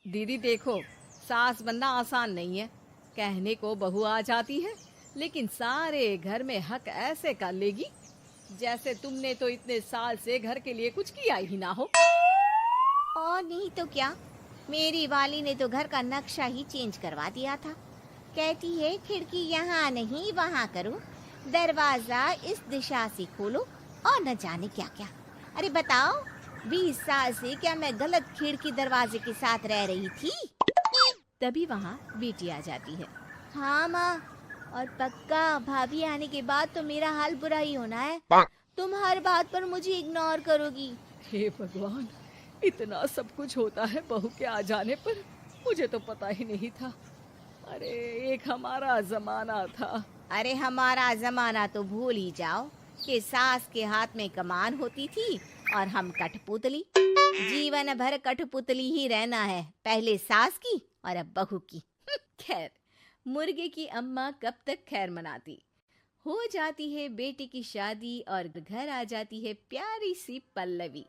दीदी देखो, सास बनना आसान नहीं है। कहने को बहू आ जाती है, लेकिन सारे घर में हक ऐसे कर लेगी जैसे तुमने तो इतने साल से घर के लिए कुछ किया ही ना हो। और नहीं तो क्या, मेरी वाली ने तो घर का नक्शा ही चेंज करवा दिया था। कहती है खिड़की यहाँ नहीं वहाँ करो, दरवाजा इस दिशा से खोलो और न जाने क्या क्या। अरे बताओ, 20 साल से क्या मैं गलत खिड़की दरवाजे के साथ रह रही थी? तभी वहाँ बेटी आ जाती है। हाँ माँ, और पक्का भाभी आने के बाद तो मेरा हाल बुरा ही होना है। तुम हर बात पर मुझे इग्नोर करोगी। हे भगवान, इतना सब कुछ होता है बहू के आ जाने पर, मुझे तो पता ही नहीं था। अरे एक हमारा जमाना था। अरे हमारा जमाना तो भूल ही जाओ कि सास के हाथ में कमान होती थी और हम कठपुतली। जीवन भर कठपुतली ही रहना है, पहले सास की और अब बहू की। खैर, मुर्गे की अम्मा कब तक खैर मनाती। हो जाती है बेटी की शादी और घर आ जाती है प्यारी सी पल्लवी।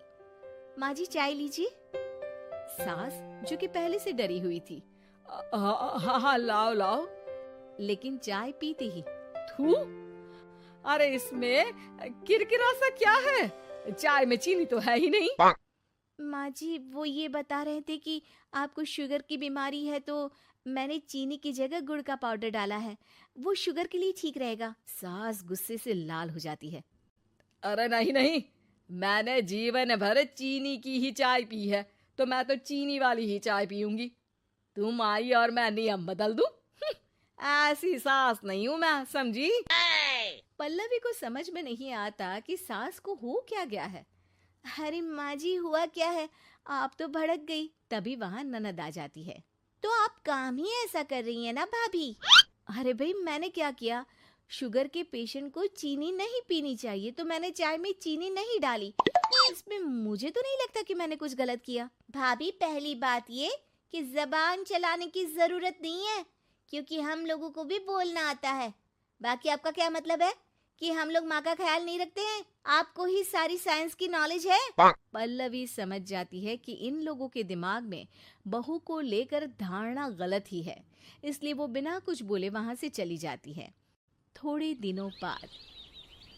माँ जी चाय लीजिए। सास जो कि पहले से डरी हुई थी, हाँ हाँ लाओ लाओ, लेकिन चाय पीते ही थू, अरे इसमें किरकिरा सा क्या है? चाय में चीनी तो है ही नहीं। माँ जी वो ये बता रहे थे कि आपको शुगर की बीमारी है, तो मैंने चीनी की जगह गुड़ का पाउडर डाला है, वो शुगर के लिए ठीक रहेगा। सास गुस्से से लाल हो जाती है। अरे नहीं नहीं, मैंने जीवन भर चीनी की ही चाय पी है, तो मैं तो चीनी वाली ही चाय पीऊंगी। तुम आई और मैं नियम बदल दूं? ऐसी सास नहीं हूं मैं, समझी? पल्लवी को समझ में नहीं आता कि सास को हो क्या गया है। अरे माँ जी हुआ क्या है, आप तो भड़क गई। तभी वहां ननद आ जाती है। तो आप काम ही ऐसा कर रही हैं ना भाभी? अरे भाई मैंने क्या किया? शुगर के पेशेंट को चीनी नहीं पीनी चाहिए, तो मैंने चाय में चीनी नहीं डाली। इसमें मुझे तो नहीं लगता कि मैंने कुछ गलत किया। भाभी पहली बात ये कि जबान चलाने की जरूरत नहीं है, क्योंकि हम लोगों को भी बोलना आता है। बाकी आपका क्या मतलब है कि हम लोग माँ का ख्याल नहीं रखते हैं? आपको ही सारी साइंस की नॉलेज है। पल्लवी समझ जाती है कि इन लोगों के दिमाग में बहू को लेकर धारणा गलत ही है, इसलिए वो बिना कुछ बोले वहां से चली जाती है। थोड़े दिनों बाद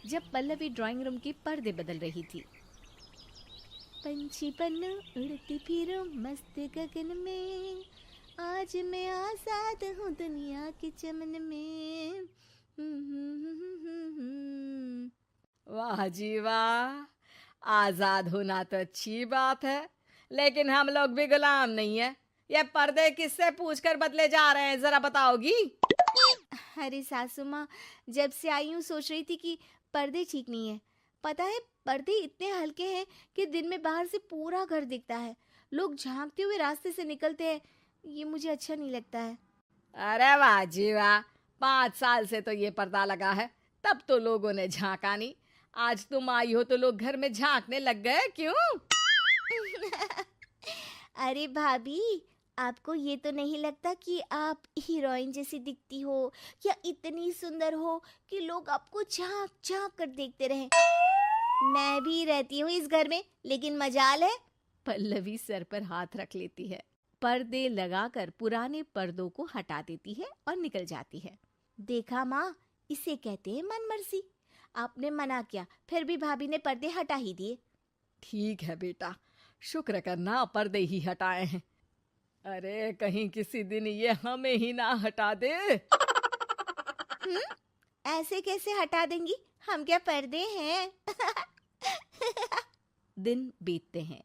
जब पल्लवी ड्राइंग रूम के पर्दे बदल रही थी, पंछी पन उड़ती फिरूं मस्त गगन में, आज मैं आजाद हूँ दुनिया के चमन में। वाह जी वाह, आजाद होना तो अच्छी बात है, लेकिन हम लोग भी गुलाम नहीं है। ये पर्दे किससे पूछकर बदले जा रहे हैं, जरा बताओगी? अरे सासू माँ, जब से आई हूँ सोच रही थी कि पर्दे ठीक नहीं है। पता है, पर्दे इतने हल्के हैं कि दिन में बाहर से पूरा घर दिखता है, लोग झांकते हुए रास्ते से निकलते हैं। ये मुझे अच्छा नहीं लगता है। अरे वाह जी वाह, 5 साल से तो ये पर्दा लगा है, तब तो लोगों ने झांका नहीं। आज तुम आई हो तो लोग घर में झांकने लग गए, क्यों? अरे भाभी, आपको ये तो नहीं लगता कि आप हीरोइन जैसी दिखती हो, या इतनी सुंदर हो कि लोग आपको झांक झांक कर देखते रहें? मैं भी रहती हूँ इस घर में, लेकिन मजाल है। पल्लवी सर पर हाथ रख लेती है, पर्दे लगाकर पुराने पर्दों को हटा देती है और निकल जाती है। देखा माँ, इसे कहते हैं मन मर्जी। आपने मना किया, फिर भी भाभी ने पर्दे हटा ही दिए। ठीक है बेटा, शुक्र करना पर्दे ही हटाए हैं। अरे कहीं किसी दिन ये हमें ही ना हटा दे। हम्म, ऐसे कैसे हटा देंगी? हम क्या पर्दे हैं? दिन बीतते हैं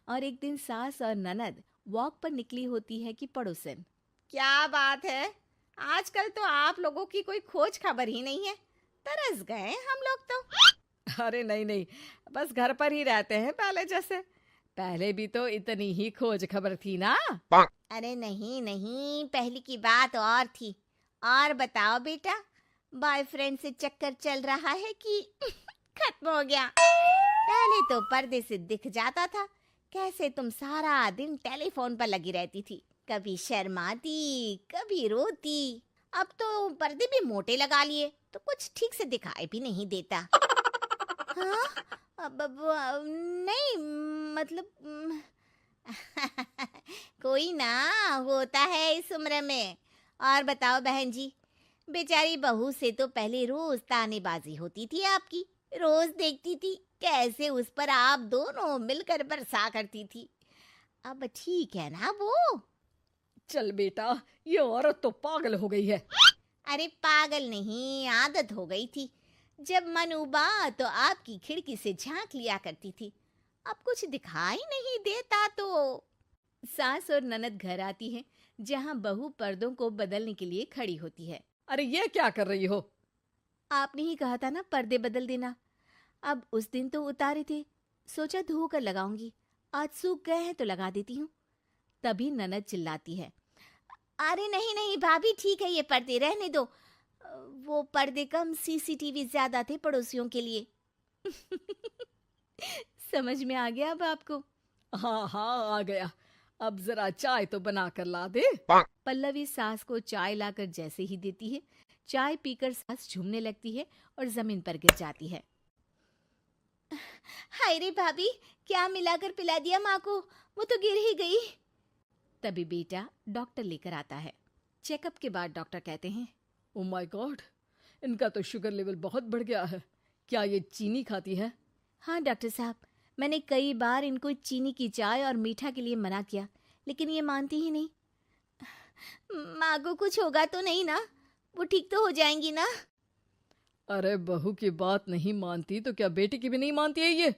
और एक दिन सास और ननद वॉक पर निकली होती है कि पड़ोसन। क्या बात है, आजकल तो आप लोगों की कोई खोज खबर ही नहीं है। तरस गए हम लोग तो। अरे नहीं नहीं, बस घर पर ही रहते हैं पहले जैसे। पहले भी तो इतनी ही खोज खबर थी ना। अरे नहीं नहीं, पहले की बात और थी। और बताओ बेटा, बॉयफ्रेंड से चक्कर चल रहा है कि खत्म हो गया? पहले तो पर्दे से दिख जाता था कैसे तुम सारा दिन टेलीफोन पर लगी रहती थी, कभी शर्माती कभी रोती। अब तो पर्दे भी मोटे लगा लिए तो कुछ ठीक से दिखाई भी नहीं देता। हाँ, अब नहीं मतलब कोई ना, होता है इस उम्र में। और बताओ बहन जी, बेचारी बहू से तो पहले रोज तानेबाजी होती थी आपकी। रोज देखती थी कैसे उस पर आप दोनों मिलकर बरसा करती थी। अब ठीक है ना वो? चल बेटा, ये औरत तो पागल हो गई है। अरे पागल नहीं, आदत हो गई थी। जब मन उबा तो आपकी खिड़की से झांक लिया करती थी। अब कुछ दिखाई नहीं देता तो। सास और ननद घर आती हैं, जहां बहू पर्दों को बदलने के लिए खड़ी होती है। अरे ये क्या कर रही हो? आपने ही कहा था ना पर्दे बदल देना। अब उस दिन तो उतारे थे, सोचा धोकर लगाऊंगी। आज सूख गए हैं तो लगा देती हूँ। तभी ननद चिल्लाती है, अरे नहीं नहीं भाभी, ठीक है ये पर्दे रहने दो। वो पर्दे कम, सीसीटीवी ज्यादा थे पड़ोसियों के लिए। समझ में आ गया अब आपको? हाँ हाँ, आ गया। अब जरा चाय तो बना कर ला दे। पल्लवी सास को चाय लाकर जैसे ही देती है, चाय पीकर सास झूमने लगती है और जमीन पर गिर जाती है। हाय रे भाभी, क्या मिलाकर पिला दिया माँ को, वो तो गिर ही गई। तभी बेटा डॉक्टर लेकर आता है। चेकअप के बाद डॉक्टर कहते हैं, ओ माय गॉड, इनका तो शुगर लेवल बहुत बढ़ गया है। क्या ये चीनी खाती है? हाँ डॉक्टर साहब, मैंने कई बार इनको चीनी की चाय और मीठा के लिए मना किया, लेकिन ये मानती ही नहीं। माँ को कुछ होगा तो नहीं ना? वो ठीक तो हो जाएंगी ना? अरे बहू की बात नहीं मानती तो क्या बेटी की भी नहीं मानती है ये?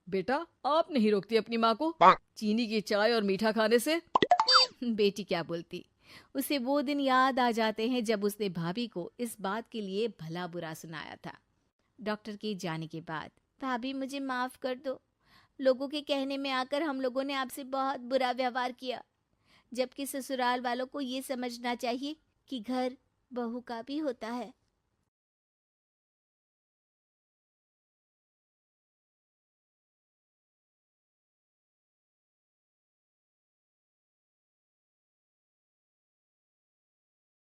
बेटा, आप नहीं रोकती अपनी माँ को चीनी की चाय और मीठा खाने से? बेटी क्या बोलती, उसे वो दिन याद आ जाते हैं जब उसने भाभी को इस बात के लिए भला बुरा सुनाया था। डॉक्टर के जाने के बाद, भाभी मुझे माफ कर दो, लोगों के कहने में आकर हम लोगों ने आपसे बहुत बुरा व्यवहार किया, जबकि ससुराल वालों को ये समझना चाहिए कि घर बहू का भी होता है।